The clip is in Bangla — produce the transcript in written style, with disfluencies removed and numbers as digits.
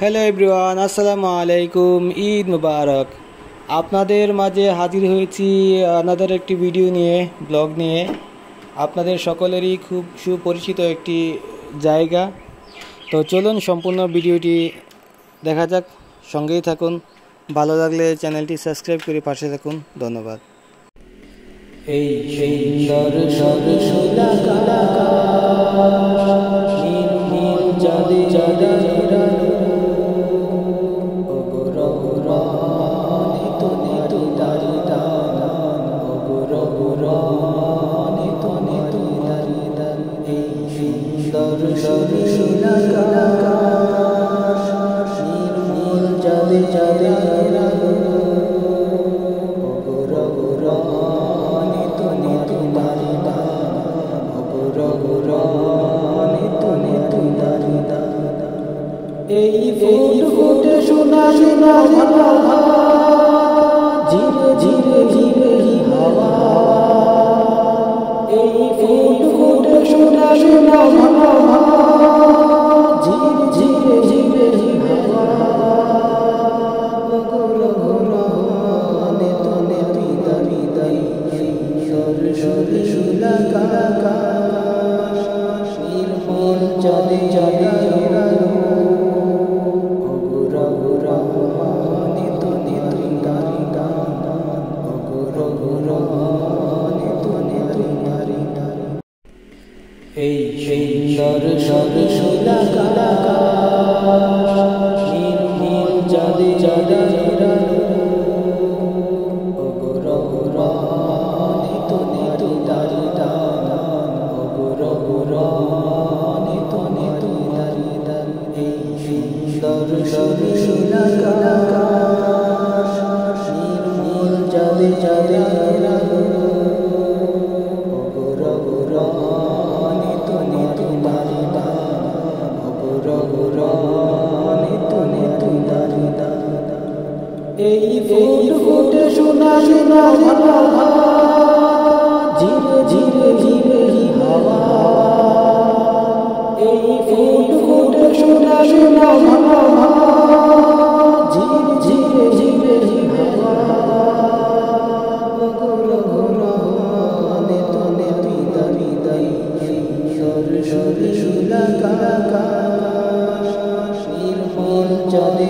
হ্যালো এভরিওয়ান, আসসালামু আলাইকুম। ঈদ মুবারক। আপনাদের মাঝে হাজির হয়েছি আনাদার একটি ভিডিও নিয়ে, ব্লগ নিয়ে। আপনাদের সকলেরই খুব সুপরিচিত একটি জায়গা। তো চলুন সম্পূর্ণ ভিডিওটি দেখা যাক, সঙ্গেই থাকুন। ভালো লাগলে চ্যানেলটি সাবস্ক্রাইব করে পাশে থাকুন। ধন্যবাদ। এই সুন্দর এই ফুট ফুটে শোনা শোনা ধীরে ধীরে ধীরে হাওয়া। এই ফুট ফুটে শোনা শোনা ধীরে ধীরে ধীরে হাওয়া। ঘোর ঘোর নে তনে বিদারি দাই সর সর শুলা কাকা নির্মল চলে চলে এই সুন্দর সরসুলা কাকা নির্মল চাঁদে চাঁদে অগর অগর নিত নিত দারি দান অগর অগর নিত নিত দারি দান। এই সুন্দর সরসুলা কাকা নির্মল চাঁদে চাঁদে এই ফুট ফুটে শোনা শোনা ধীরে ধীরে ধীরে হাওয়া। এই ফুট ফুটে শোনা শোনা ধীরে ধীরে ধীরে হাওয়া। ঘোর ঘোর নে তনে বিদারি দাই সর সর শুলা কাকা নির্মল চলে